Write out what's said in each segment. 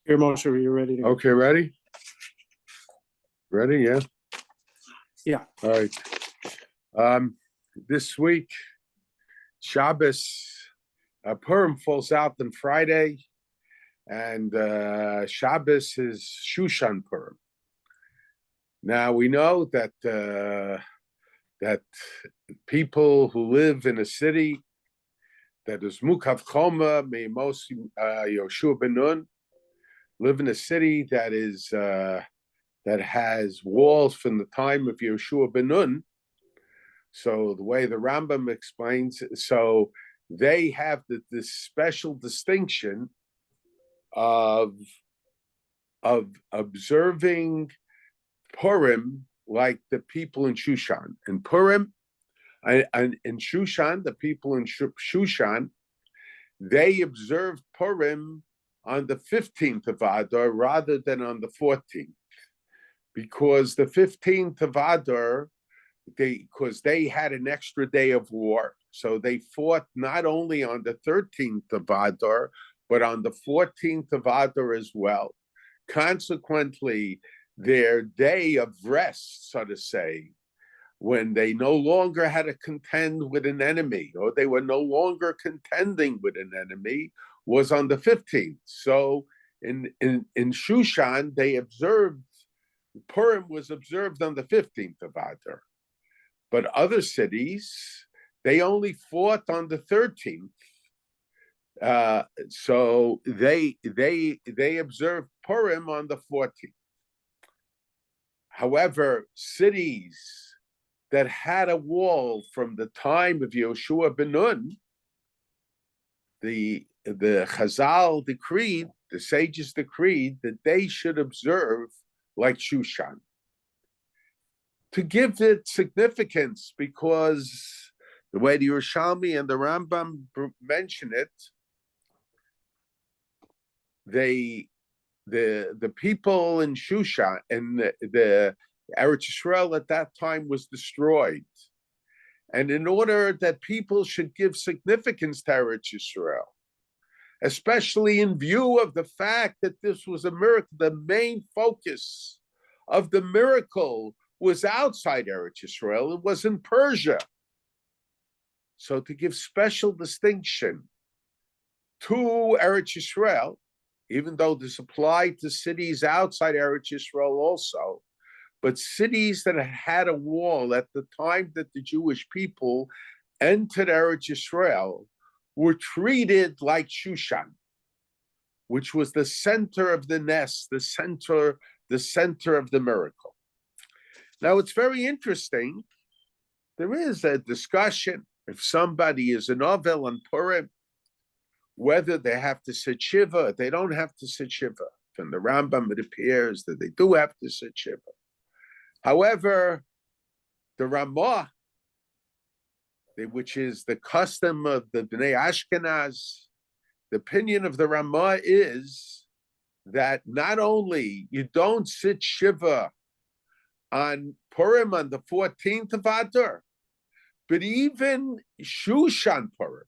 Here, Moshe, are you ready to go? Okay, ready? Ready, yeah? Yeah. All right. This week, Shabbos, Purim falls out on Friday, and Shabbos is Shushan Purim. Now, we know that that people who live in a city that is Mukav Choma, Meimos Yoshua ben Nun, live in a city that is that has walls from the time of Yoshua ben Nun. So the way the Rambam explains, so they have this special distinction of observing Purim like the people in Shushan. In Purim, and in Shushan, the people in Shushan, they observed Purim on the 15th of Adar rather than on the 14th. Because the 15th of Adar, because they had an extra day of war. So they fought not only on the 13th of Adar, but on the 14th of Adar as well. Consequently, their day of rest, so to say, when they no longer had to contend with an enemy, or they were no longer contending with an enemy, was on the 15th. So in Shushan, they observed, Purim was observed on the 15th of Adar. But other cities, they only fought on the 13th. So they observed Purim on the 14th. However, cities that had a wall from the time of Yoshua ben Nun, the Chazal decreed, the sages decreed that they should observe like Shushan. To give it significance, because the way the Yerushalmi and the Rambam mention it, the people in Shushan and the Eretz Yisrael at that time was destroyed. And in order that people should give significance to Eretz Yisrael, especially in view of the fact that this was a miracle, the main focus of the miracle was outside Eretz Yisrael, it was in Persia. So to give special distinction to Eretz Yisrael, even though this applied to cities outside Eretz Yisrael also, but cities that had a wall at the time that the Jewish people entered Eretz Yisrael were treated like Shushan, which was the center of the nest, the center of the miracle. Now, it's very interesting. There is a discussion if somebody is an Ovel on Purim, whether they have to sit Shiva, they don't have to sit Shiva. From the Rambam, it appears that they do have to sit Shiva. However, the Ramah, which is the custom of the Bnei Ashkenaz, the opinion of the Ramah is that not only you don't sit Shiva on Purim on the 14th of Adar, but even Shushan Purim,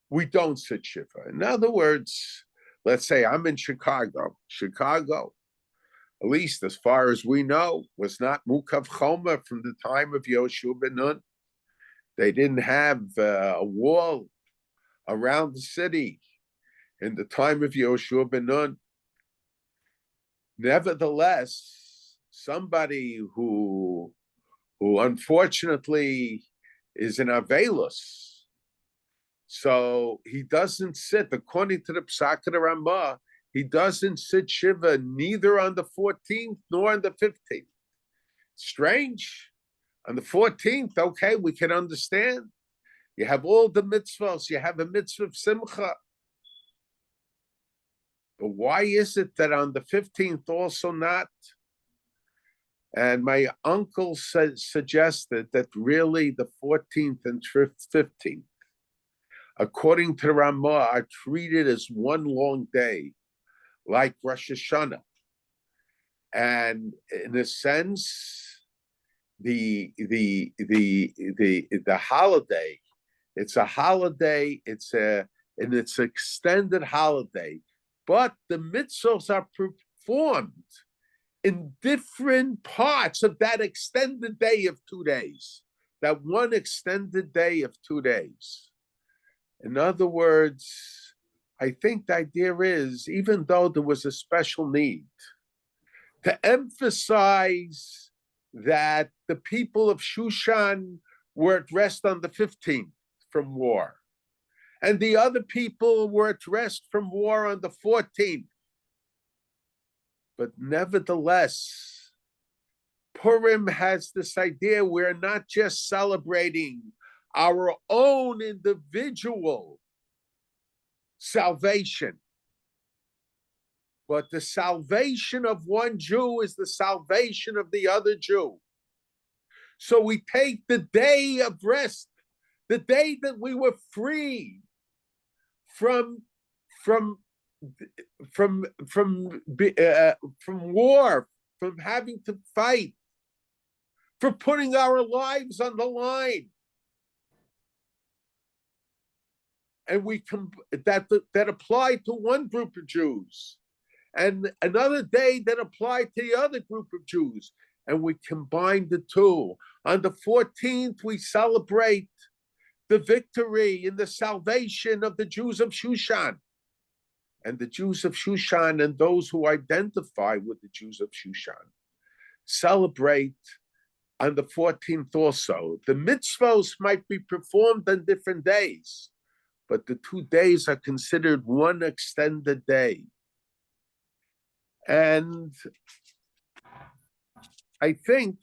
we don't sit Shiva. In other words, let's say I'm in Chicago. Chicago, at least as far as we know, was not Mukav Choma from the time of Yoshua ben Nun. They didn't have a wall around the city in the time of Yoshua ben Nun. Nevertheless, somebody who unfortunately is an Avelus, so he doesn't sit, according to the Psak of the Ramah, he doesn't sit Shiva neither on the 14th nor on the 15th. Strange. On the 14th, okay, we can understand. You have all the mitzvahs, you have a mitzvah of Simcha. But why is it that on the 15th also not? And my uncle suggested that really the 14th and 15th, according to the Ramah, are treated as one long day, like Rosh Hashanah. And in a sense, the holiday, it's a holiday, it's an extended holiday, but the mitzvahs are performed in different parts of that extended day of 2 days, that one extended day of 2 days. In other words, I think the idea is, even though there was a special need, to emphasize that the people of Shushan were at rest on the 15th from war, and the other people were at rest from war on the 14th. But nevertheless, Purim has this idea we're not just celebrating our own individual salvation, but the salvation of one Jew is the salvation of the other Jew. So we take the day of rest, the day that we were free from war, from having to fight, for putting our lives on the line, and that applied to one group of Jews, and another day that applied to the other group of Jews, and we combine the two. On the 14th, we celebrate the victory in the salvation of the Jews of Shushan. And the Jews of Shushan and those who identify with the Jews of Shushan celebrate on the 14th also. The mitzvos might be performed on different days, but the 2 days are considered one extended day. And I think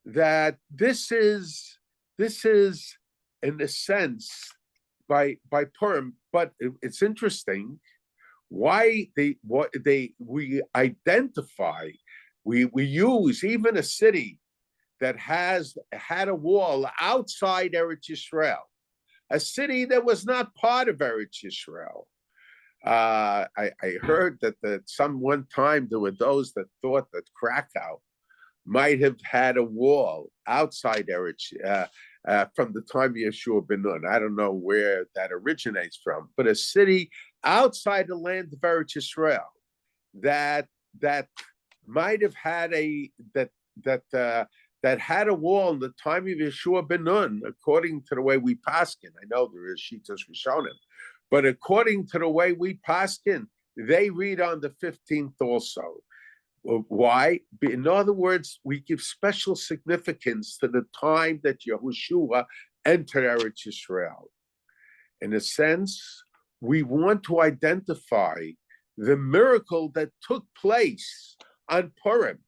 that this is in a sense by Purim, but it's interesting why we identify, we use even a city that has had a wall outside Eretz Yisrael, a city that was not part of Eretz Yisrael. I heard that one time there were those that thought that Krakow might have had a wall outside Eretz from the time of Yeshua ben Nun. I don't know where that originates from, but a city outside the land of Eretz Yisrael that might have had that had a wall in the time of Yeshua ben Nun, according to the way we paskin. I know there is Shitas Rishonim, but according to the way we paskin, they read on the 15th also. Why? In other words, we give special significance to the time that Yahushua entered Eretz Yisrael. In a sense, we want to identify the miracle that took place on Purim,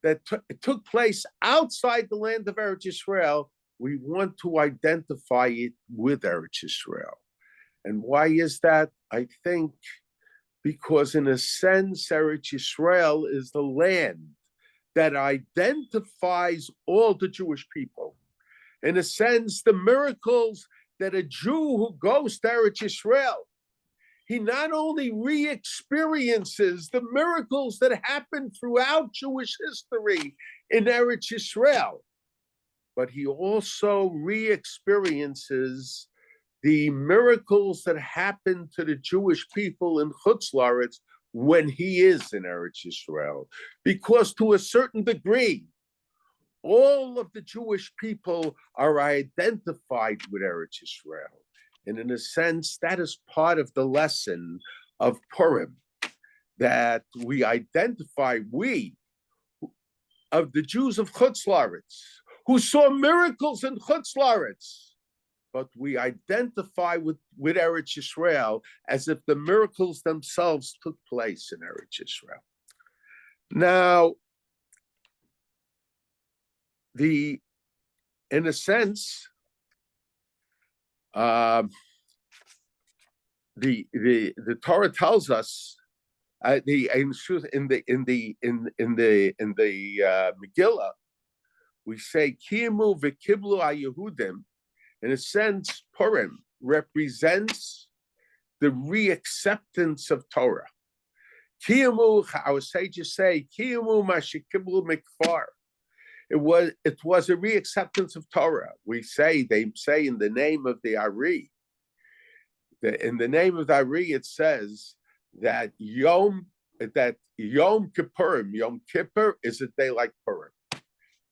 that took place outside the land of Eretz Yisrael. We want to identify it with Eretz Yisrael. And why is that? I think because in a sense, Eretz Yisrael is the land that identifies all the Jewish people. In a sense, the miracles that a Jew who goes to Eretz Yisrael, he not only re-experiences the miracles that happened throughout Jewish history in Eretz Yisrael, but he also re-experiences the miracles that happened to the Jewish people in Chutz La'aretz when he is in Eretz Yisrael. Because to a certain degree, all of the Jewish people are identified with Eretz Yisrael. And in a sense, that is part of the lesson of Purim, that we identify, of the Jews of Chutz La'aretz, who saw miracles in Chutz La'aretz, but we identify with Eretz Yisrael as if the miracles themselves took place in Eretz Yisrael. Now, in a sense, the Torah tells us in the Megillah, we say Kiyamu v'kiblu haYehudim. In a sense, Purim represents the re-acceptance of Torah. Kiyamu, our sages say, Kiyamu mashikiblu mikfar. It was a re-acceptance of Torah. They say in the name of the Ari, in the name of the Ari, it says that Yom Kippurim, Yom Kippur is a day like Purim.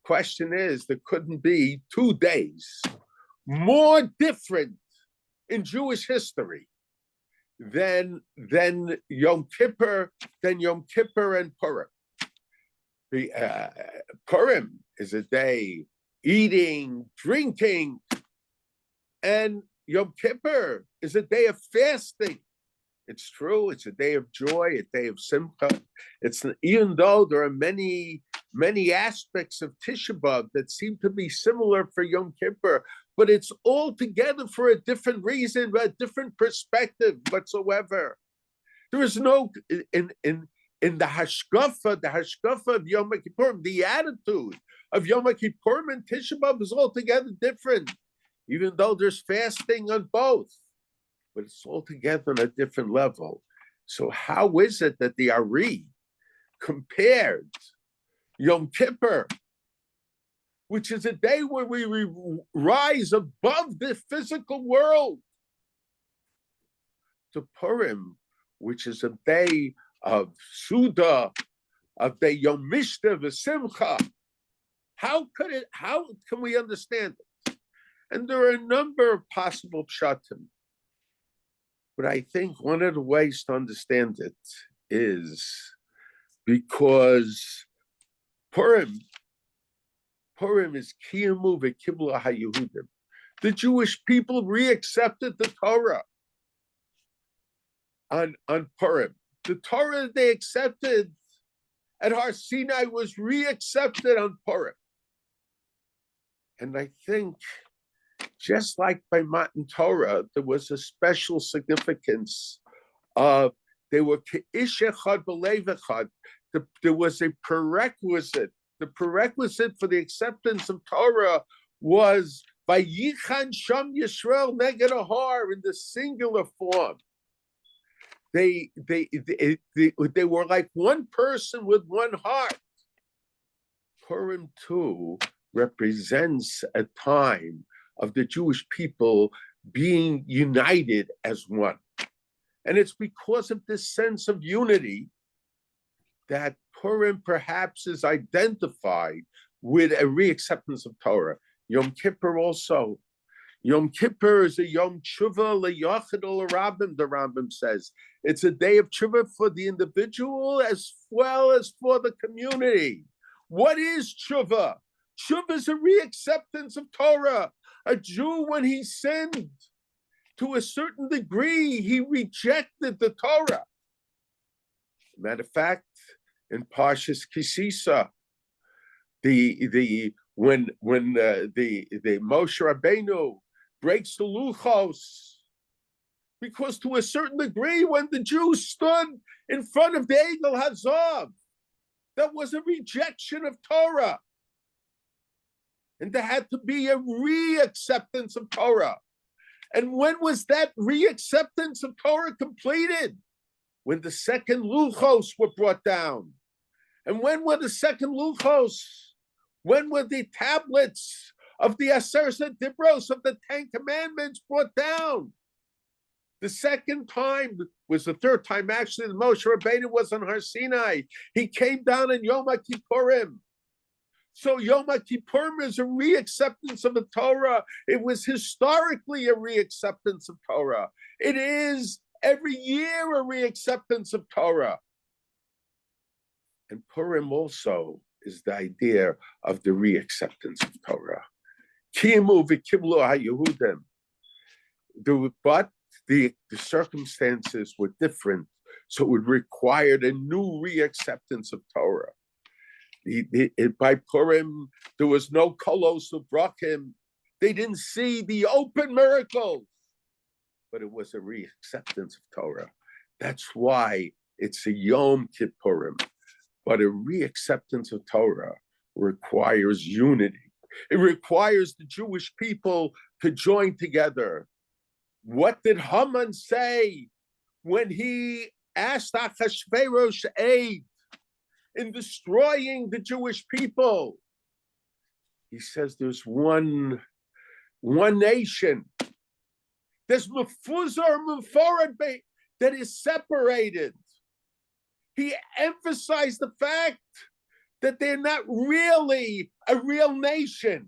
Question is, there couldn't be 2 days more different in Jewish history than Yom Kippur and Purim. Purim is a day eating, drinking, and Yom Kippur is a day of fasting. It's true. It's a day of joy, a day of simcha. Even though there are many aspects of Tisha B'Av that seem to be similar for Yom Kippur, but it's all together for a different reason, a different perspective whatsoever. There is no in the hashkafa of Yom Kippur, the attitude of Yom Kippur and Tisha B'Av is altogether different, even though there's fasting on both. But it's all together on a different level. So how is it that the Ari compared Yom Kippur, which is a day where we rise above the physical world, to Purim, which is a day of Suda, of the Yom Mishta, V'Simcha? How can we understand it? And there are a number of possible pshatim. But I think one of the ways to understand it is because Purim is Kiyamu v'Kibla HaYehudim. The Jewish people reaccepted the Torah on Purim. The Torah they accepted at Har Sinai was reaccepted on Purim. And I think, just like by Matan Torah, there was a special significance of they were Ke'ish Echad B'Lev Echad. There was a prerequisite. The prerequisite for the acceptance of Torah was Vayichan Sham Yisrael Neged Ahar in the singular form. They were like one person with one heart. Purim too represents a time of the Jewish people being united as one. And it's because of this sense of unity that Purim perhaps is identified with a reacceptance of Torah. Yom Kippur also. Yom Kippur is a Yom Tshuva le'yachid u'lerabim, the Rambam says. It's a day of tshuva for the individual as well as for the community. What is tshuva? Tshuva is a reacceptance of Torah. A Jew, when he sinned, to a certain degree, he rejected the Torah. Matter of fact, in Parshas Kisisa, when the Moshe Rabbeinu breaks the luchos, because to a certain degree, when the Jews stood in front of the Egel Hazav, that was a rejection of Torah. And there had to be a reacceptance of Torah. And when was that reacceptance of Torah completed? When the second luchos were brought down. And when were the second luchos? When were the tablets of the Aseret Dibros of the 10 Commandments brought down? The second time was the third time actually. The Moshe Rabbeinu was on Har Sinai. He came down in Yom Kippurim. So Yom Kippurim is a reacceptance of the Torah. It was historically a reacceptance of Torah. It is every year a reacceptance of Torah. And Purim also is the idea of the reacceptance of Torah. Kiyamu v'Kiblu HaYehudim. But the circumstances were different, so it required a new reacceptance of Torah. By Purim, there was no kolos u'brachim. They didn't see the open miracles, but it was a reacceptance of Torah. That's why it's a Yom Kippurim. But a reacceptance of Torah requires unity. It requires the Jewish people to join together. What did Haman say when he asked Achashverosh aid in destroying the Jewish people? He says there's one nation. There's mefuzar meforad that is separated. He emphasized the fact that they're not really a real nation.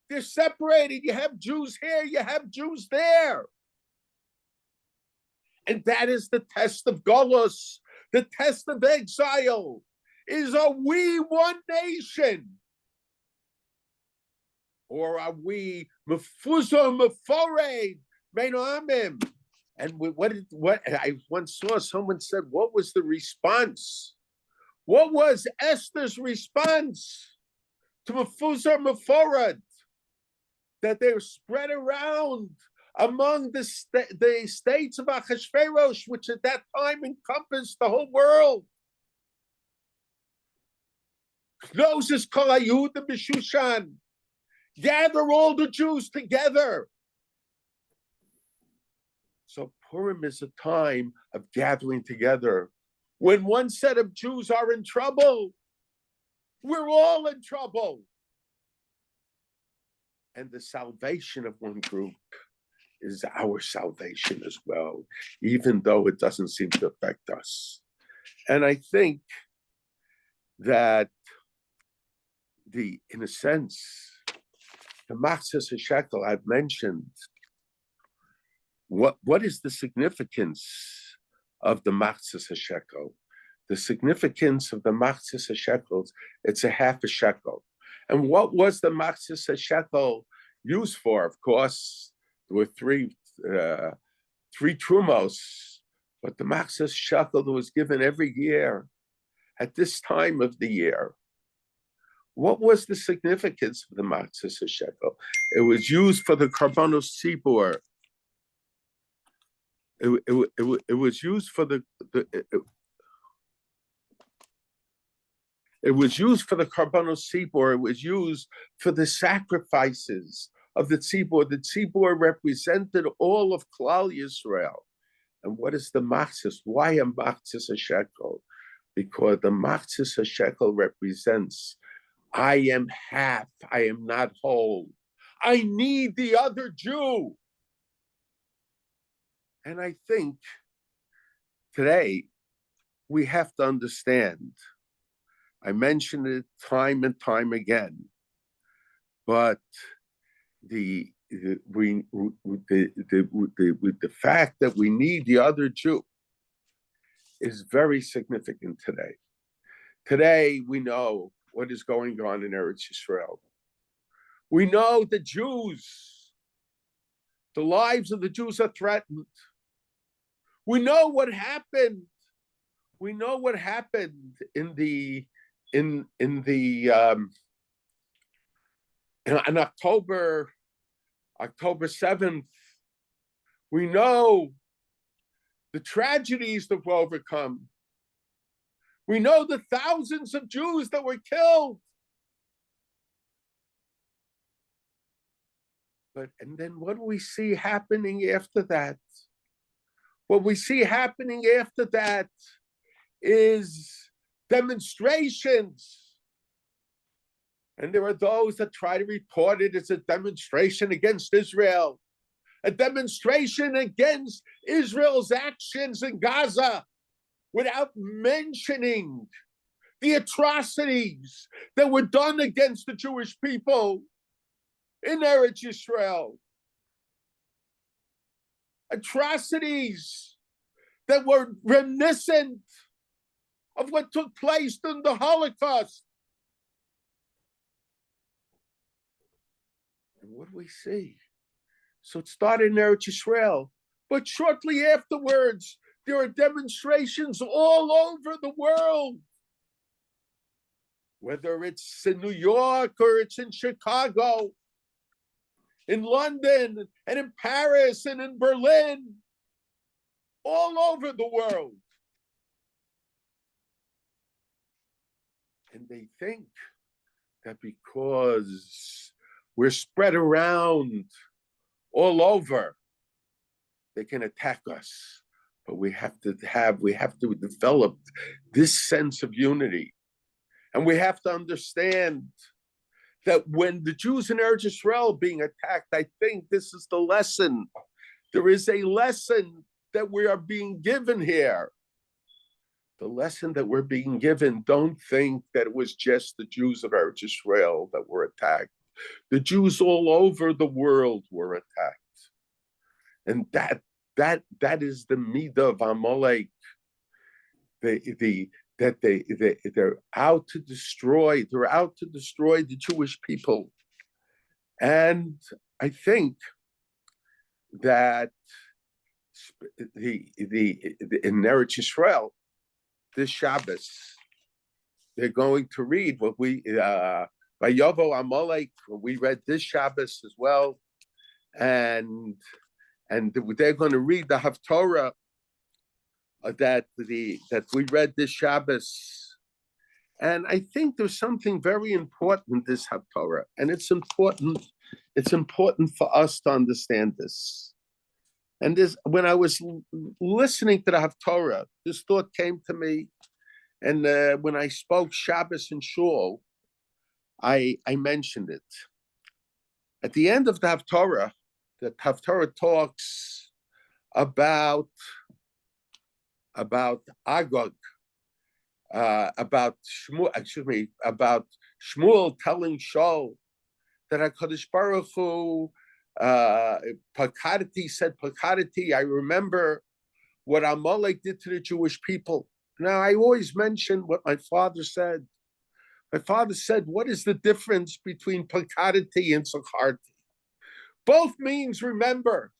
They're separated. You have Jews here, you have Jews there. And that is the test of Golus, the test of exile. Are we one nation? Or are we mefuzar mefored bein amim? And what I once saw someone said, what was the response? What was Esther's response to mefuzar meforad? That they were spread around among the states of Achashverosh, which at that time encompassed the whole world. Closes kol hayudim b'Shushan. Gather all the Jews together. So Purim is a time of gathering together. When one set of Jews are in trouble, we're all in trouble. And the salvation of one group is our salvation as well, even though it doesn't seem to affect us. And I think that in a sense, the Machzas HaShekel I've mentioned, what is the significance of the Machzas HaShekel? The significance of the Machzas HaShekels, it's a half a shekel. And what was the Machzas HaShekel used for? Of course, there were three trumos, but the Machzas HaShekel that was given every year at this time of the year. What was the significance of the Machzas HaShekel? It was used for the Karbanos Tzibur. It was used for it was used for the Karbanos Tzibur. It was used for the sacrifices of the Tzibur. The Tzibur represented all of Klal Yisrael. And what is the Machzas? Why a Machzas HaShekel? Because the Machzas HaShekel represents, I am half, I am not whole. I need the other Jew. And I think today we have to understand, I mentioned it time and time again, but the fact that we need the other Jew is very significant today. Today we know what is going on in Eretz Yisrael. We know the Jews, the lives of the Jews are threatened. We know what happened. We know what happened on October 7th. We know the tragedies that were overcome. We know the thousands of Jews that were killed. And then what do we see happening after that? What we see happening after that is demonstrations. And there are those that try to report it as a demonstration against Israel, a demonstration against Israel's actions in Gaza, without mentioning the atrocities that were done against the Jewish people in Eretz Yisrael. Atrocities that were reminiscent of what took place in the Holocaust. And what do we see? So it started in Eretz Yisrael, but shortly afterwards, there are demonstrations all over the world. Whether it's in New York or it's in Chicago, in London and in Paris and in Berlin, all over the world. And they think that because we're spread around all over, they can attack us. But we have to develop this sense of unity. And we have to understand that when the Jews in Eretz Yisrael being attacked, I think this is the lesson There is a lesson that we are being given here. The lesson that we're being given, don't think that it was just the Jews of Eretz Israel that were attacked. The Jews all over the world were attacked. And that is the midah of Amalek. They're out to destroy. They're out to destroy the Jewish people. And I think that in Eretz Israel, this Shabbos, they're going to read what we by Yovo Amalek. We read this Shabbos as well, and they're going to read the Haftorah that we read this Shabbos. And I think there's something very important this Haftorah, and it's important. It's important for us to understand this. And this, when I was listening to the Haftorah, this thought came to me. And when I spoke Shabbos in Shul, I mentioned it. At the end of the Haftorah talks about Agag, about Shmuel telling Shaul that HaKadosh Baruch Hu, Pakadati said, Pakadati, I remember what Amalek did to the Jewish people. Now, I always mention what my father said. My father said, what is the difference between Pakadati and Sakharti? Both means remember,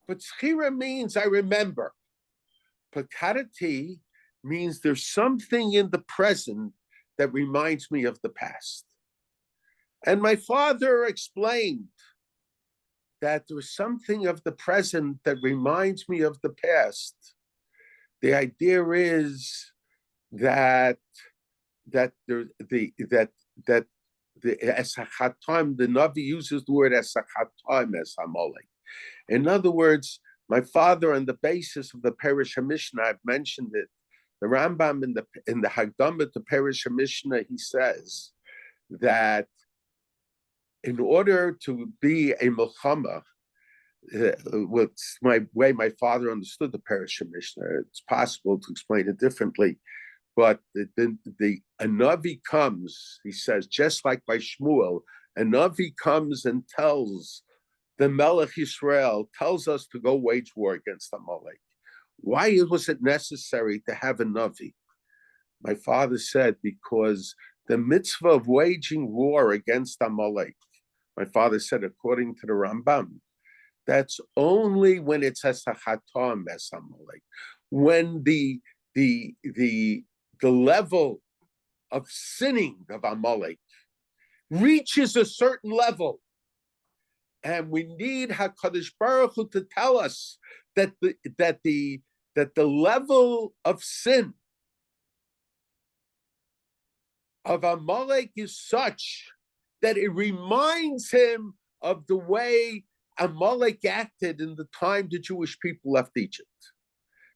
but Schira means I remember. Pakadati means there's something in the present that reminds me of the past. And my father explained that there's something of the present that reminds me of the past. The idea is that the esachatam, the Navi uses the word esachatam as Amalek. In other words, my father, on the basis of the Perish HaMishnah, I've mentioned it. The Rambam in the Hagdamah to Perish HaMishnah, he says that in order to be a Milchama, what's my way my father understood the Perish HaMishnah, it's possible to explain it differently, but a Navi comes, he says, just like by Shmuel, a Navi comes and tells the Melech Yisrael, tells us to go wage war against Amalek. Why was it necessary to have a Navi? My father said, because the mitzvah of waging war against Amalek, my father said, according to the Rambam, that's only when it's esachatam es Amalek, when the level of sinning of Amalek reaches a certain level, and we need HaKadosh Baruch Hu to tell us that the level of sin of Amalek is such that it reminds him of the way Amalek acted in the time the Jewish people left Egypt.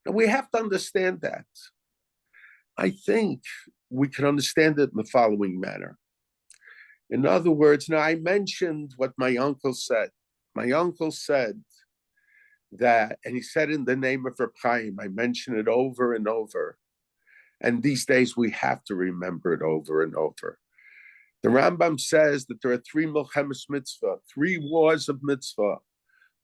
Now we have to understand that. I think we can understand it in the following manner. In other words, now I mentioned what my uncle said. My uncle said that, and he said in the name of Reb Chaim, I mention it over and over. And these days we have to remember it over and over. The Rambam says that there are three Milchemes Mitzvah, three wars of Mitzvah.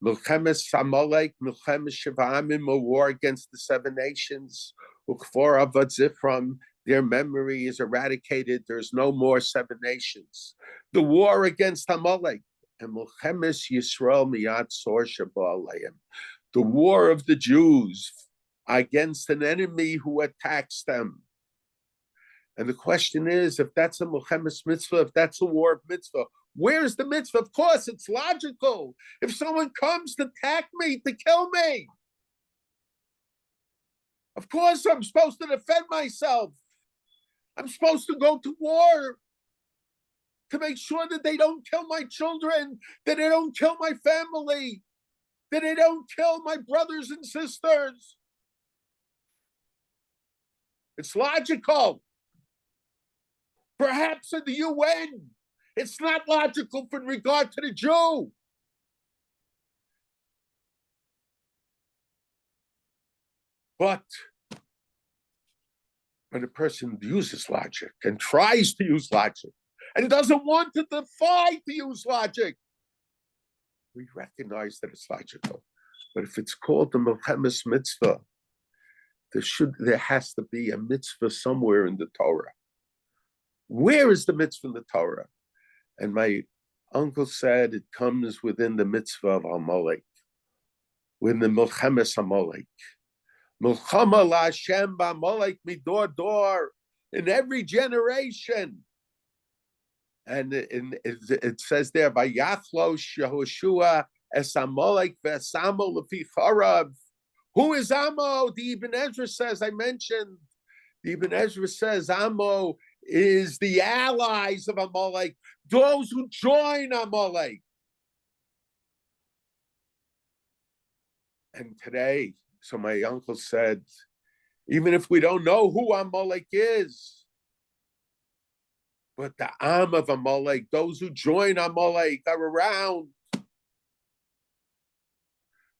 Milchemes Amalek, Milchemes Shivamim, a war against the 7 nations. Ukfor Avad Zifram, their memory is eradicated. There's no more 7 nations. The war against Amalek. And Milchemes Yisrael Miyat Sor Sheba Aleim, the war of the Jews against an enemy who attacks them. And the question is, if that's a Milchemes mitzvah, if that's a war of mitzvah, where's the mitzvah? Of course, it's logical. If someone comes to attack me, to kill me, of course I'm supposed to defend myself. I'm supposed to go to war to make sure that they don't kill my children, that they don't kill my family, that they don't kill my brothers and sisters. It's logical. Perhaps in the UN, it's not logical in regard to the Jew. But when a person uses logic and tries to use logic and doesn't want to defy to use logic, we recognize that it's logical. But if it's called the Milchemes mitzvah, there has to be a mitzvah somewhere in the Torah. Where is the mitzvah in the Torah? And my uncle said it comes within the mitzvah of Amalek, within the Milchemes Amalek. Milchama la'Hashem ba'Amalek midor dor, in every generation. And it says there, Vayachlo Yehoshua es Amalek ve'esamo lefi charav. Who is Amo? The Ibn Ezra says, I mentioned, the Ibn Ezra says Amo is the allies of Amalek, those who join Amalek. And today, so my uncle said, even if we don't know who Amalek is, but the Am of Amalek, those who join Amalek are around.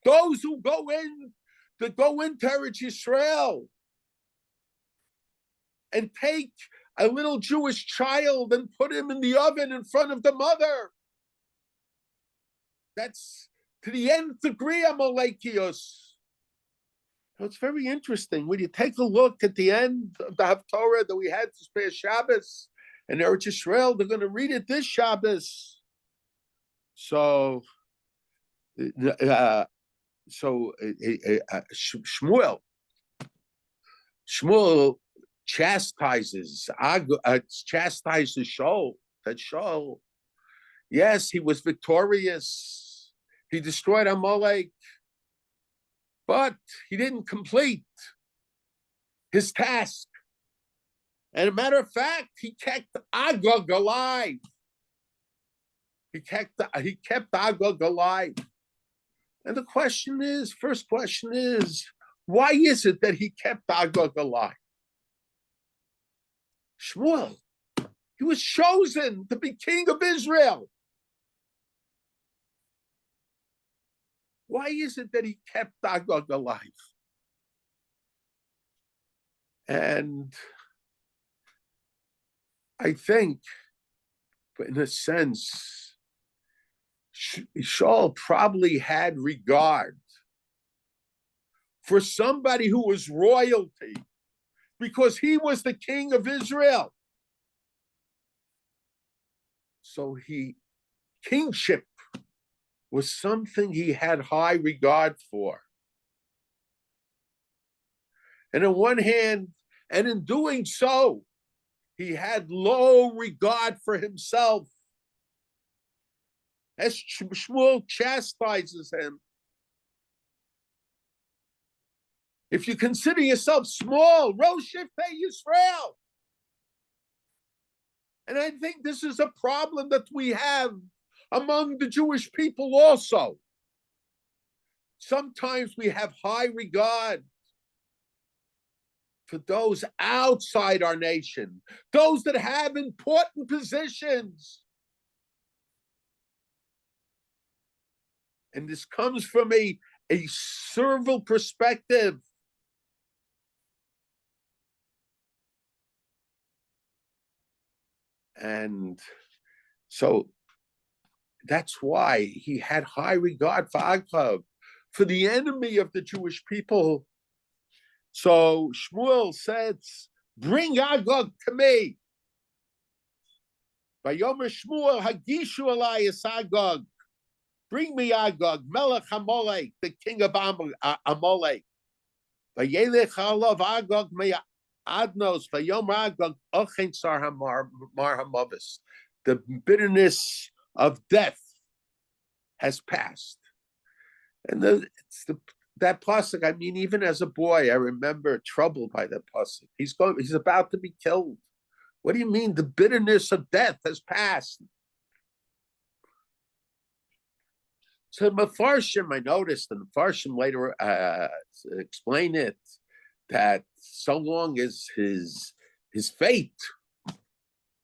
Those who go into Eretz Yisrael and take a little Jewish child and put him in the oven in front of the mother. That's to the nth degree Amalekios. So it's very interesting when you take a look at the end of the Haftorah that we had to spare Shabbos and Eretz Yisrael, they're going to read it this Shabbos. So Shmuel chastises Shaul. That Shaul, yes, he was victorious. He destroyed Amalek, but he didn't complete his task. And a matter of fact, he kept Agag alive. He kept Agag alive. And the question is, first question is, why is it that he kept Agag alive? Shmuel, he was chosen to be king of Israel. Why is it that he kept Agag alive? And I think, in a sense, Shaul probably had regard for somebody who was royalty because he was the king of Israel. So kingship was something he had high regard for. And on one hand, and in doing so, he had low regard for himself. As Shmuel chastises him, if you consider yourself small, Rosh Shifei Yisrael. And I think this is a problem that we have among the Jewish people also. Sometimes we have high regard for those outside our nation, those that have important positions. And this comes from a servile perspective. And so that's why he had high regard for Agag, for the enemy of the Jewish people. So Shmuel says, bring Agag to me. Vayomer Shmuel hagishu alayis Agag. Bring me Agag, Melech Amalek, the king of Amalek. Vayelech alav Agag me'adnos, vayomer Agag ochen sar mar hamavis. The bitterness of death has passed. And that pasuk, I mean, even as a boy, I remember troubled by that pasuk. He's about to be killed. What do you mean the bitterness of death has passed? So Mefarshim, I noticed, and Mefarshim later explain it, that so long as his fate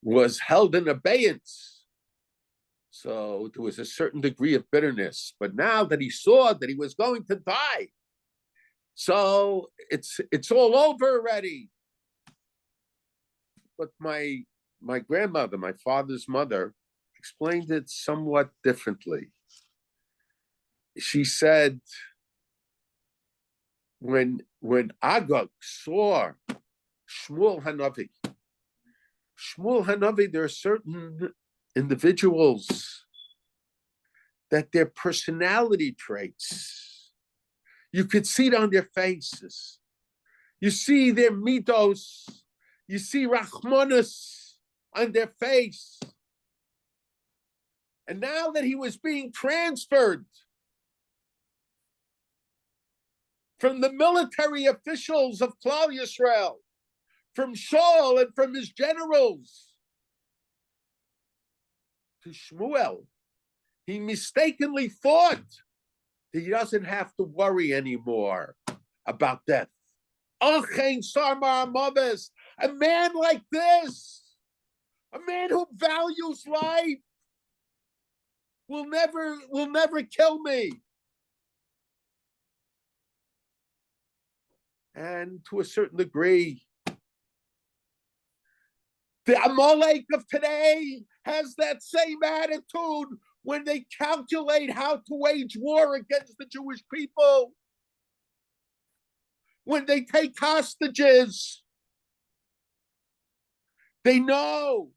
was held in abeyance, so there was a certain degree of bitterness. But now that he saw that he was going to die, So it's all over already. But my grandmother, my father's mother, explained it somewhat differently. She said, when Agag saw Shmuel Hanavi, there are certain individuals that their personality traits, you could see it on their faces. You see their mitos, you see Rachmanis on their face. And now that he was being transferred from the military officials of Klal Yisrael, from Shaul and from his generals, to Shmuel, he mistakenly thought that he doesn't have to worry anymore about death. A man like this, a man who values life, will never kill me. And to a certain degree, the Amalek of today has that same attitude when they calculate how to wage war against the Jewish people. When they take hostages, they know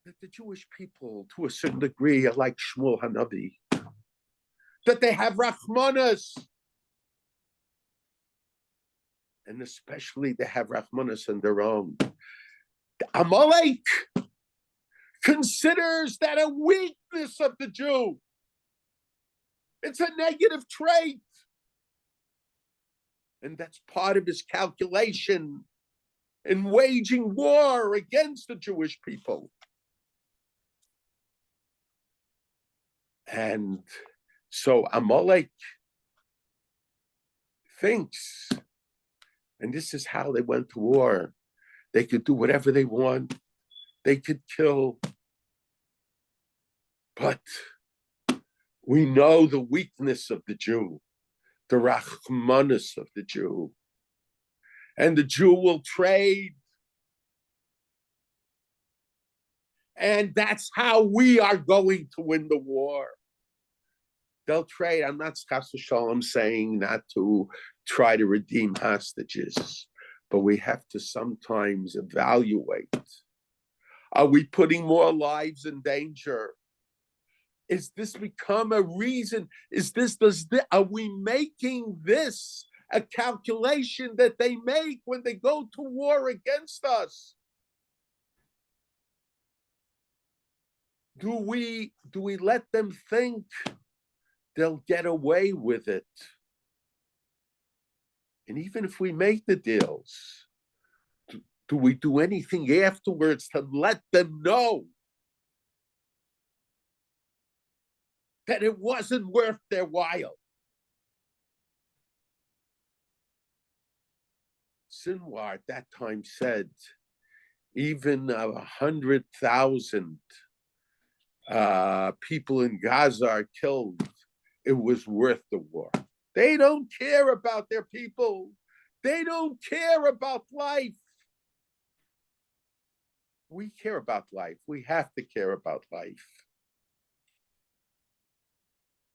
that the Jewish people, to a certain degree, are like Shmuel Hanavi, that they have Rachmanis, and especially they have Rachmanis in their own. The Amalek considers that a weakness of the Jew. It's a negative trait. And that's part of his calculation in waging war against the Jewish people. And so Amalek thinks, and this is how they went to war. They could do whatever they want. They could kill. But we know the weakness of the Jew, the Rachmanis of the Jew. And the Jew will trade. And that's how we are going to win the war. They'll trade. I'm not Chas v'Shalom saying not to try to redeem hostages, but we have to sometimes evaluate. Are we putting more lives in danger? Is this become a reason? Are we making this a calculation that they make when they go to war against us? Do we let them think they'll get away with it? And even if we make the deals, do we do anything afterwards to let them know that it wasn't worth their while? Sinwar at that time said, even 100,000 people in Gaza are killed, it was worth the war. They don't care about their people. They don't care about life. We care about life. We have to care about life.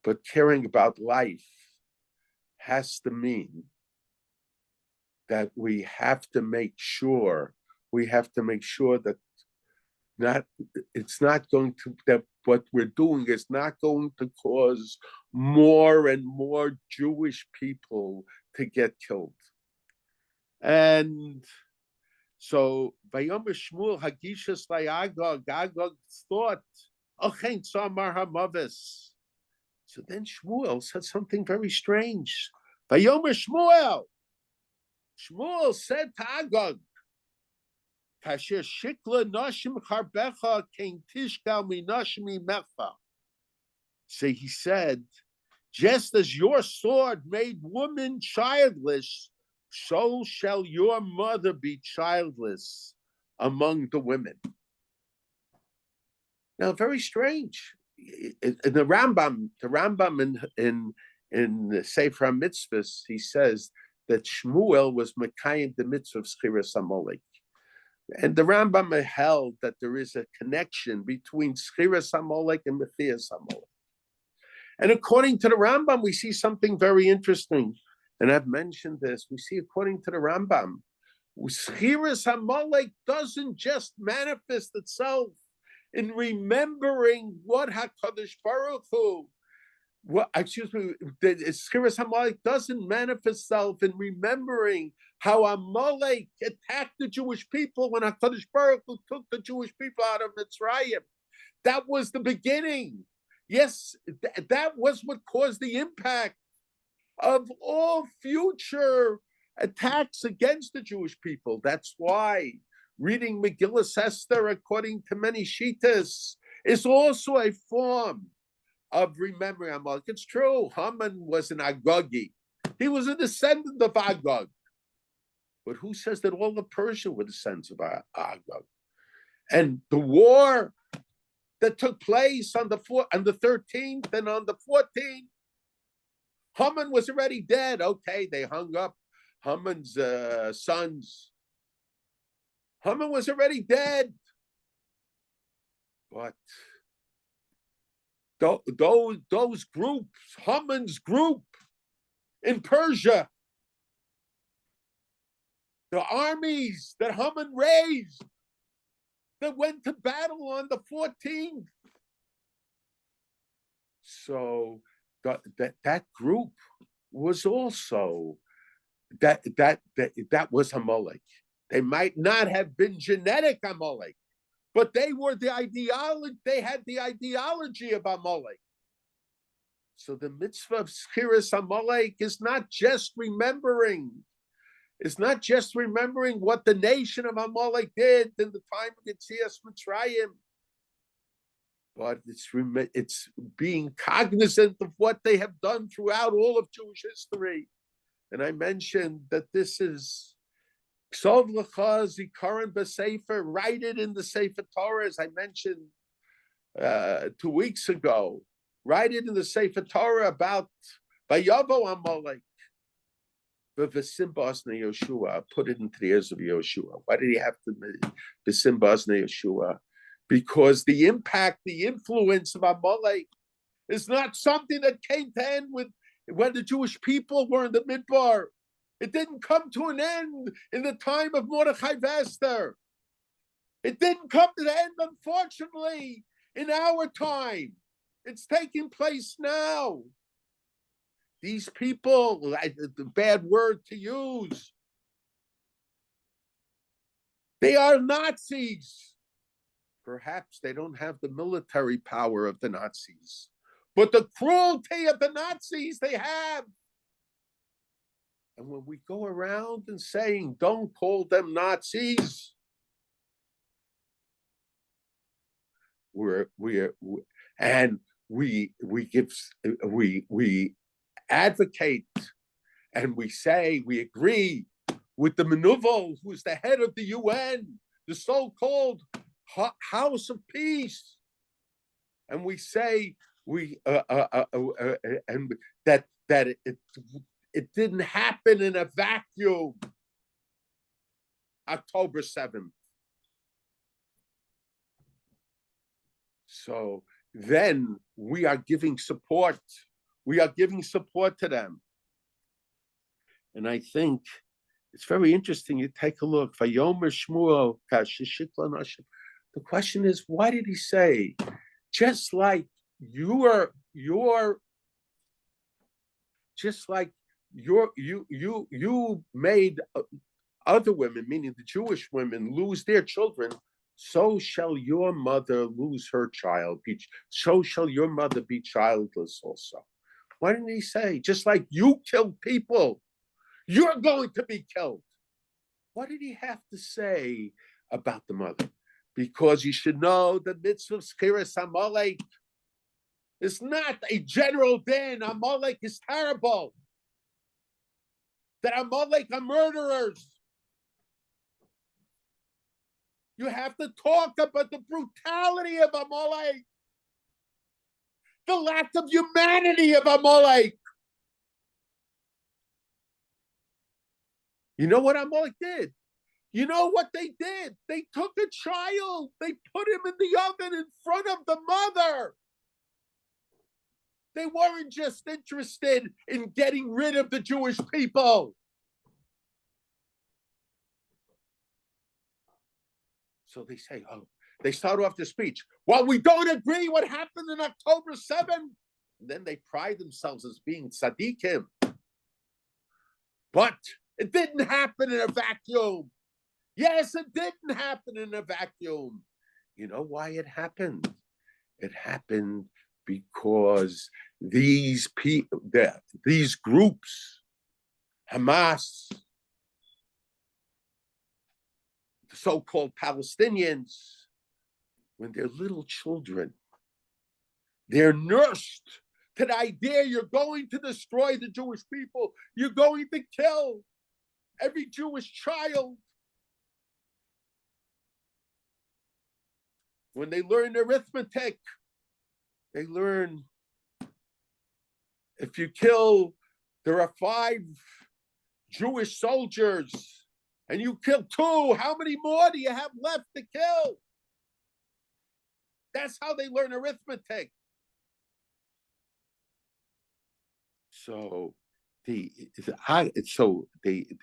But caring about life has to mean that we have to make sure that that what we're doing is not going to cause more and more Jewish people to get killed. And so Vayomer Shmuel Hagishas Agag thought, Ochein Tzamar Hamavis. So then Shmuel said something very strange. Vayomer Shmuel said to Agag, Kasher Shikla Nashim Charbecha King Tishgal Minashmi Mecha. So he said, just as your sword made woman childless, so shall your mother be childless among the women. Now, very strange. In the Rambam in the Sefer HaMitzvahs, he says that Shmuel was Mekayim the mitzvah of Schiras Amalek. And the Rambam held that there is a connection between Schiras Amalek and Mechias Amalek. And according to the Rambam, we see something very interesting. And I've mentioned this. We see, according to the Rambam, Schiras Amalek doesn't just manifest itself in remembering what HaKadosh Baruch Hu, the Schiras Amalek doesn't manifest itself in remembering how Amalek attacked the Jewish people when HaKadosh Baruch Hu took the Jewish people out of Mitzrayim. That was the beginning. Yes, that was what caused the impact of all future attacks against the Jewish people. That's why reading Megillah Esther, according to many Shittas, is also a form of remembering Amalek. It's true, Haman was an Agagi. He was a descendant of Agag. But who says that all the Persians were descendants of Agag? And the war that took place on the 13th and on the 14th, Haman was already dead. Okay, they hung up Haman's sons. Haman was already dead. But those groups, Haman's group in Persia, the armies that Haman raised, that went to battle on the 14th. So that group was also that was Amalek. They might not have been genetic Amalek, but they were the ideology. They had the ideology of Amalek. So the mitzvah of Schiras Amalek is not just remembering. It's not just remembering what the nation of Amalek did in the time of Yetzias Mitzrayim, but it's being cognizant of what they have done throughout all of Jewish history. And I mentioned that this is Ksov L'cha Zikaron B'Sefer, write it in the Sefer Torah, as I mentioned 2 weeks ago. Write it in the Sefer Torah about Vayavo Amalek. V'Sim B'Asnei Yoshua, put it into the ears of Yoshua. Why did he have to V'Sim B'Asnei Yoshua? Because the impact, the influence of Amalek is not something that came to end with when the Jewish people were in the Midbar. It didn't come to an end in the time of Mordechai Vester. It didn't come to the end, unfortunately, in our time. It's taking place now. These people, the bad word to use, they are Nazis. Perhaps they don't have the military power of the Nazis, but the cruelty of the Nazis they have. And when we go around and saying, don't call them Nazis, we advocate and we say we agree with the Menuvel, who's the head of the UN, the so-called House of Peace, and we say and that it didn't happen in a vacuum. October 7th. So then we are giving support. We are giving support to them. And I think it's very interesting. You take a look. Vayomer Shmuel Kashishikla Nashim. The question is, why did he say, just like you made other women, meaning the Jewish women, lose their children, so shall your mother lose her child. So shall your mother be childless also. Why didn't he say, just like you killed people, you're going to be killed? What did he have to say about the mother? Because you should know the mitzvah of Schiras Amalek is not a general din. Amalek is terrible. That Amalek are murderers. You have to talk about the brutality of Amalek, the lack of humanity of Amalek. You know what Amalek did? You know what they did? They took a child, they put him in the oven in front of the mother. They weren't just interested in getting rid of the Jewish people. So they say, they start off the speech. Well, we don't agree what happened in October 7th. And then they pride themselves as being tzaddikim. But it didn't happen in a vacuum. Yes, it didn't happen in a vacuum. You know why it happened? It happened because these groups, Hamas, the so-called Palestinians, when they're little children, they're nursed to the idea you're going to destroy the Jewish people. You're going to kill every Jewish child. When they learn arithmetic, they learn if you kill, there are 5 Jewish soldiers, and you kill 2, how many more do you have left to kill? That's how they learn arithmetic. So the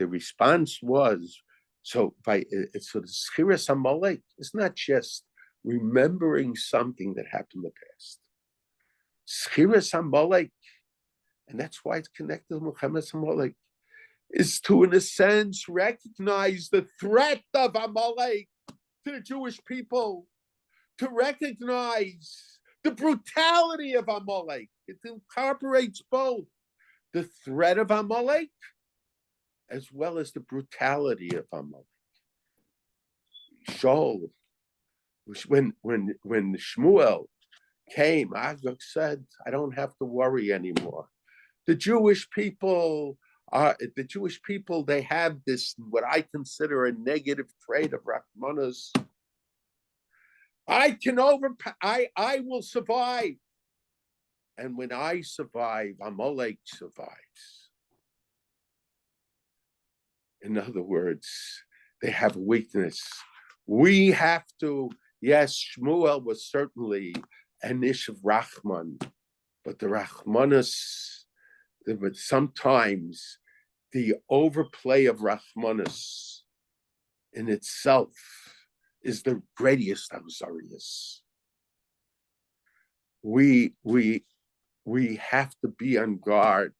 response was, so the Schiras Amalek is not just remembering something that happened in the past. Schiras Amalek, and that's why it's connected to Muhammad Amalek, is to, in a sense, recognize the threat of Amalek to the Jewish people, to recognize the brutality of Amalek. It incorporates both the threat of Amalek as well as the brutality of Amalek. Shaul, when Shmuel came, Agag said, I don't have to worry anymore. The Jewish people, they have this, what I consider a negative trait of Rachmanas. I will survive. And when I survive, Amalek survives. In other words, they have a weakness. We have to, yes, Shmuel was certainly an ish of Rahman, but the Rahmanas, sometimes the overplay of Rahmanas in itself is the greatest Azarias. We have to be on guard,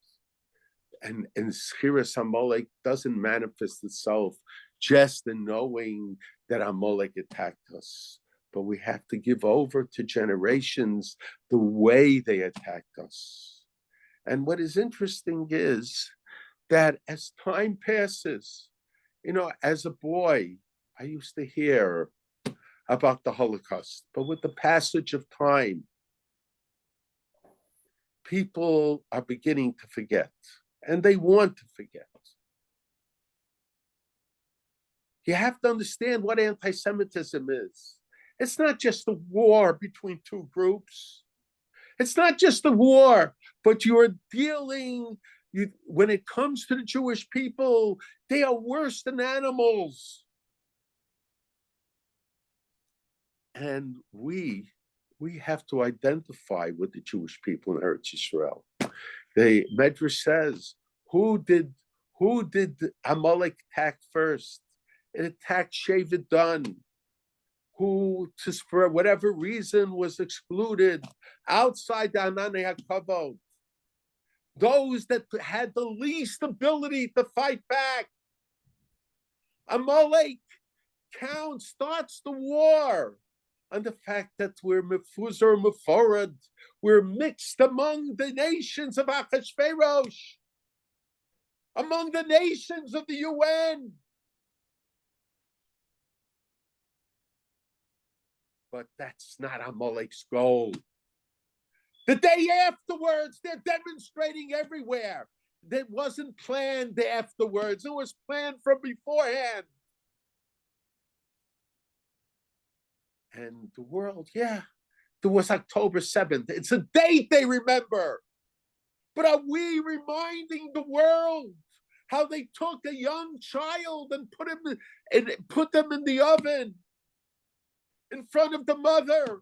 and Schiras Amalek doesn't manifest itself just in knowing that Amalek attacked us, but we have to give over to generations the way they attacked us. And what is interesting is that as time passes, as a boy, I used to hear about the Holocaust, but with the passage of time, people are beginning to forget, and they want to forget. You have to understand what anti-Semitism is. It's not just a war between 2 groups. It's not just a war, but you're when it comes to the Jewish people, they are worse than animals. And we have to identify with the Jewish people in Eretz Yisrael. The Medrash says, who did Amalek attack first? It attacked Shevet Dan, who, for whatever reason, was excluded outside the Ananei HaKavod. Those that had the least ability to fight back. Amalek starts the war on the fact that we're mefuzar meforad, we're mixed among the nations of Achashverosh, among the nations of the UN. But that's not Amalek's goal. The day afterwards, they're demonstrating everywhere. That wasn't planned afterwards. It was planned from beforehand. And the world, there was October 7th. It's a date they remember. But are we reminding the world how they took a young child and put them in the oven in front of the mother.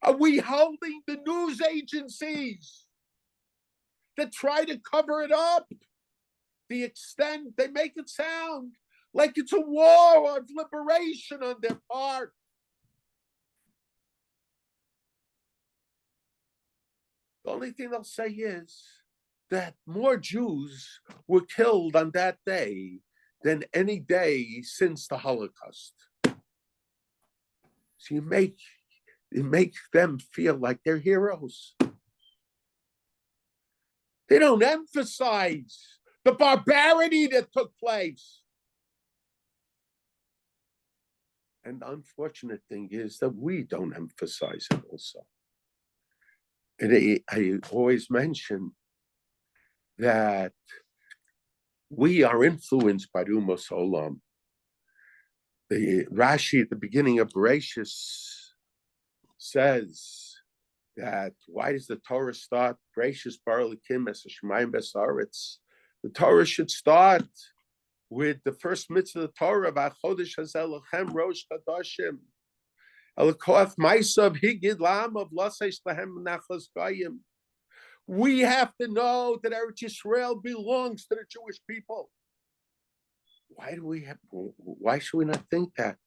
Are we holding the news agencies that try to cover it up? The extent they make it sound like it's a war of liberation on their part. The only thing they'll say is that more Jews were killed on that day than any day since the Holocaust. So you make them feel like they're heroes. They don't emphasize the barbarity that took place. And the unfortunate thing is that we don't emphasize it also. And I always mention that we are influenced by the Ummos Olam. The Rashi at the beginning of Bereshis says that why does the Torah start Bereshis bar Elokim es Hashemayim be'aretz? The Torah should start with the first mitzvah of the Torah about Chodesh Hazel Lachem Rosh Chadashim. Elakoach Maisav Higid Lam of Laseish Lahem Nachlas Gayim. We have to know that Eretz Yisrael belongs to the Jewish people. Why should we not think that?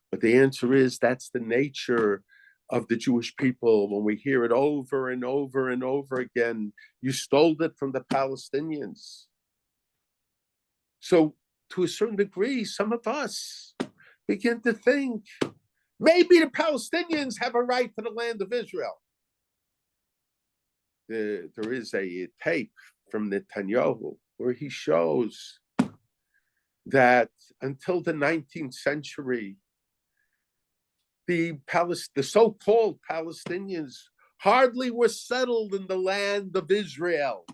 But the answer is that's the nature of the Jewish people. When we hear it over and over and over again, you stole it from the Palestinians. So to a certain degree, some of us begin to think maybe the Palestinians have a right to the land of Israel. There is a tape from Netanyahu where he shows that until the 19th century, the so-called Palestinians hardly were settled in the land of Israel.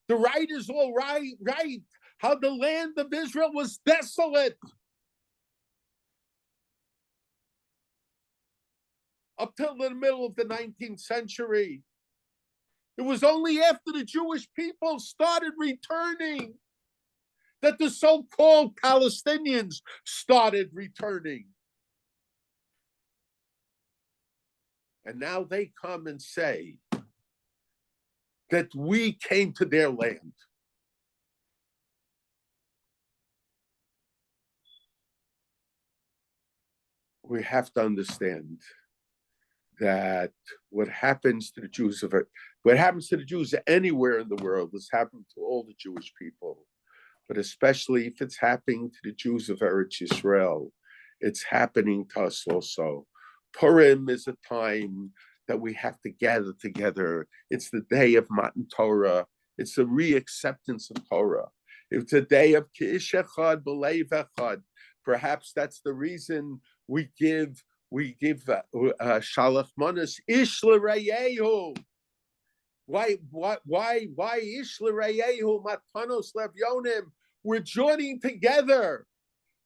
The right is all right, how the land of Israel was desolate up till the middle of the 19th century. It was only after the Jewish people started returning that the so-called Palestinians started returning. And now they come and say that we came to their land. We have to understand that what happens to the Jews anywhere in the world has happened to all the Jewish people. But especially if it's happening to the Jews of Eretz Yisrael, it's happening to us also. Purim is a time that we have to gather together. It's the day of Matan Torah. It's the re-acceptance of Torah. It's a day of Ki'ish Echad B'Leiv Echad. Perhaps that's the reason we give Shalach Manas Ish L'Reyehu. Why Ish L'Reyehu Matanos Levyonim? We're joining together.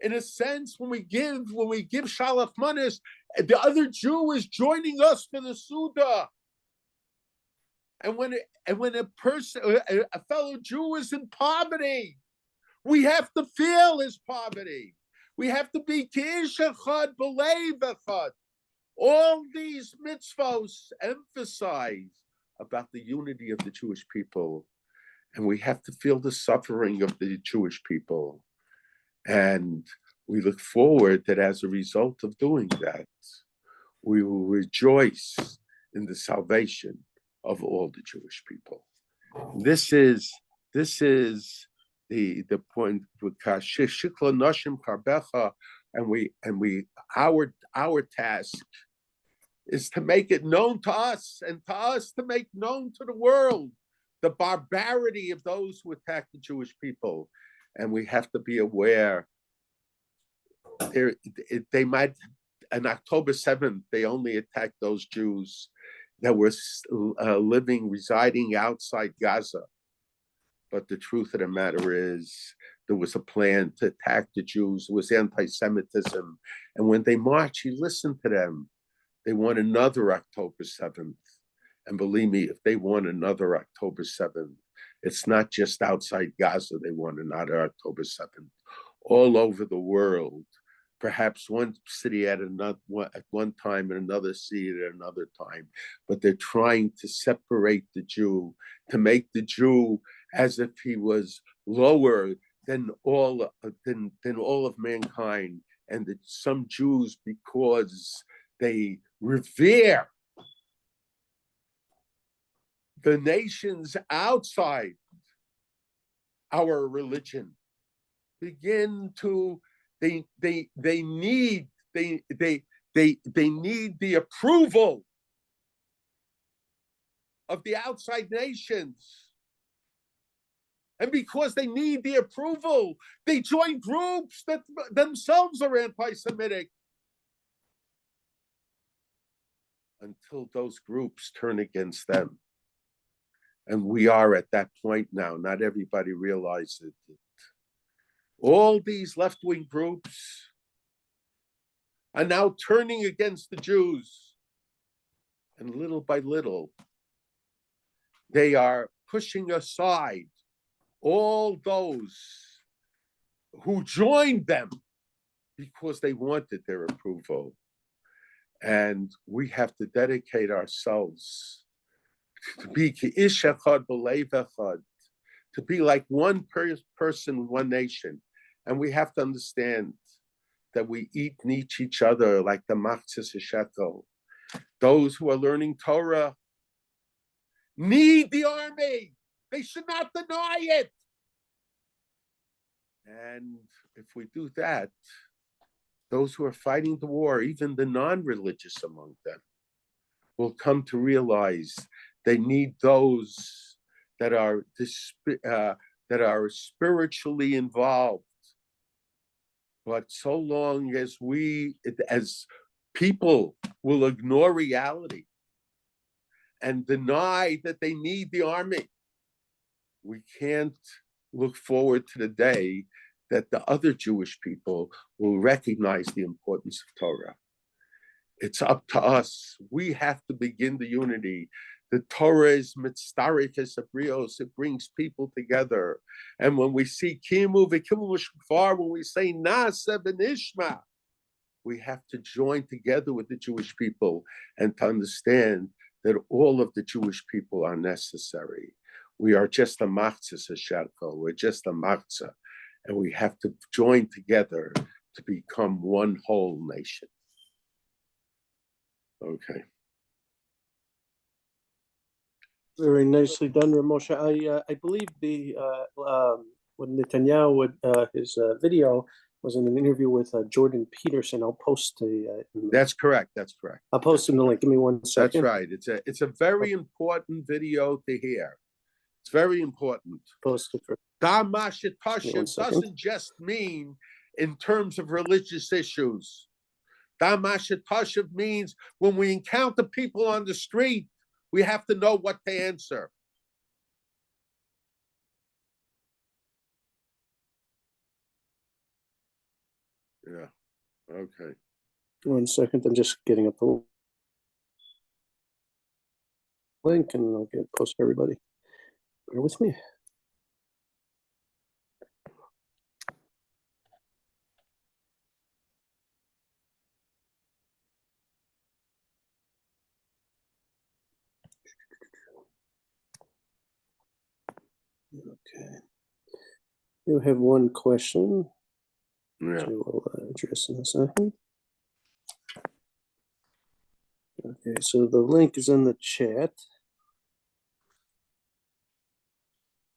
In a sense, when we give Shalach Manas, the other Jew is joining us for the Suda. And when a fellow Jew is in poverty, we have to feel his poverty. We have to be Ki'ish Echad B'Leiv Echad. All these mitzvos emphasize about the unity of the Jewish people. And we have to feel the suffering of the Jewish people. And we look forward that as a result of doing that, we will rejoice in the salvation of all the Jewish people. This is the point and our task is to make it known to us and to us to make known to the world the barbarity of those who attack the Jewish people. And we have to be aware they might, on October 7th, they only attacked those Jews that were residing outside Gaza. But the truth of the matter is there was a plan to attack the Jews. It was anti-Semitism. And when they marched, he listened to them. they want another October 7th. And believe me, if they want another October 7th, it's not just outside Gaza, they want another October 7th. All over the world, perhaps one city at one time and another city at another time, but they're trying to separate the Jew, to make the Jew as if he was lower than all of mankind, and that some Jews, because they revere the nations outside our religion, begin to they need the approval of the outside nations. And because they need the approval, they join groups that themselves are anti-Semitic. Until those groups turn against them. And we are at that point now. Not everybody realizes it. All these left-wing groups are now turning against the Jews. And little by little, they are pushing aside all those who joined them because they wanted their approval. And we have to dedicate ourselves to be ki'ish echad b'leiv echad, to be like one person, one nation. And we have to understand that we eat each other like the machzis shekel. Those who are learning Torah need the army. They should not deny it. And if we do that, those who are fighting the war, even the non-religious among them, will come to realize they need those that are spiritually involved. But so long as we, as people, will ignore reality and deny that they need the army, we can't look forward to the day that the other Jewish people will recognize the importance of Torah. It's up to us. We have to begin the unity. The Torah is mitzdarikes abrios. It brings people together. And when we see kimu v'kimu shofar, when we say na'aseh v'nishma, we have to join together with the Jewish people and to understand that all of the Jewish people are necessary. We are just a machzis shekel. We're just a machzah. And we have to join together to become one whole nation. Okay. Very nicely done, Moshe. I believe when Netanyahu would his video was in an interview with Jordan Peterson. I'll post That's correct. That's correct. I'll post him the link. Give me 1 second. That's right. It's a very important video to hear. It's very important. Post it for. Damashet Tashiv doesn't just mean in terms of religious issues. Damashet Tashiv means when we encounter people on the street, we have to know what to answer. Yeah. Okay. 1 second. I'm just getting up the link and I'll get post to everybody. Bear with me. Okay. You have one question. Yeah. Which I will address in a second. Okay, so the link is in the chat.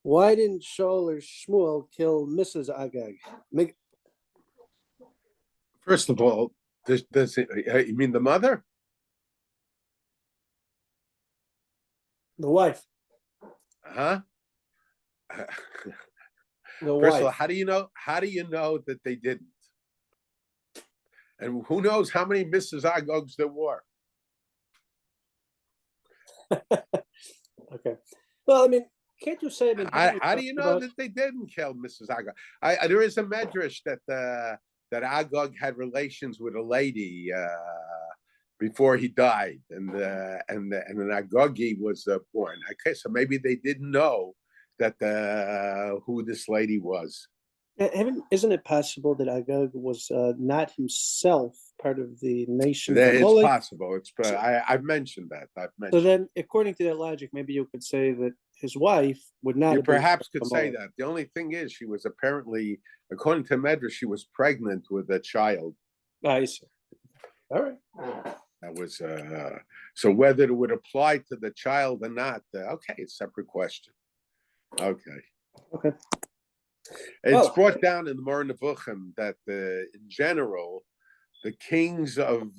Why didn't Shaul or Shmuel kill Mrs. Agag? First of all, you mean the mother? The wife. Huh? The First wife. of all, how do you know that they didn't? And who knows how many Mrs. Agogs there were? Okay. Well, I mean, can't you say that? How do you know that they didn't kill Mrs. Agog? There is a medrash that Agog had relations with a lady, before he died, and an Agogi was born. Okay, so maybe they didn't know that who this lady was. Isn't it possible that Agag was not himself part of the nation of It's Amalek? possible. I've mentioned that. So then, according to that logic, maybe you could say that his wife would not. You perhaps could say that. The only thing is, she was apparently, according to Medrash, she was pregnant with a child. I see. All right. That was so whether it would apply to the child or not. Okay, it's a separate question. Okay. Okay. It's brought down in the Moreh Nevuchim that in general, the kings of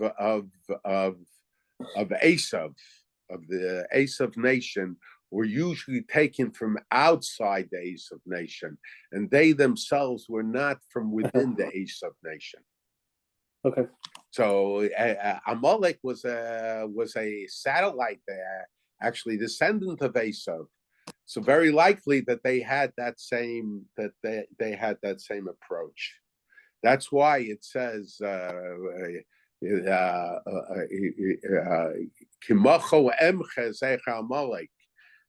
Esav, of the Esav nation, were usually taken from outside the Esav nation, and they themselves were not from within the Esav nation. Okay. So Amalek was a satellite there, actually descendant of Esav. So very likely that they had that same approach. That's why it says Kimacho emche zecha Amalek.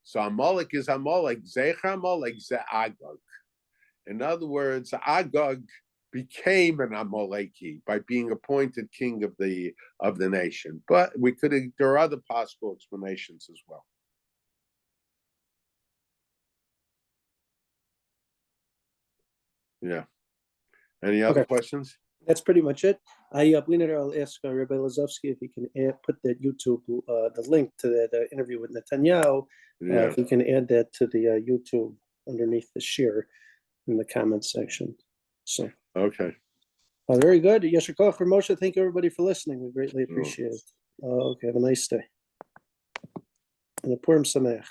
So Amalek is Amalek, zecha Amalek ze Agag. In other words, Agag became an Amaleki by being appointed king of the nation. But there are other possible explanations as well. Yeah. Any other questions? That's pretty much it. I'll ask Rabbi Lazovsky if he can put that YouTube, the link to that interview with Netanyahu, if he can add that to the YouTube underneath the share in the comments section. So okay. Very good. Yasher Koach for Moshe. Thank you everybody for listening. We greatly appreciate it. Okay, have a nice day. And a Purim Sameach.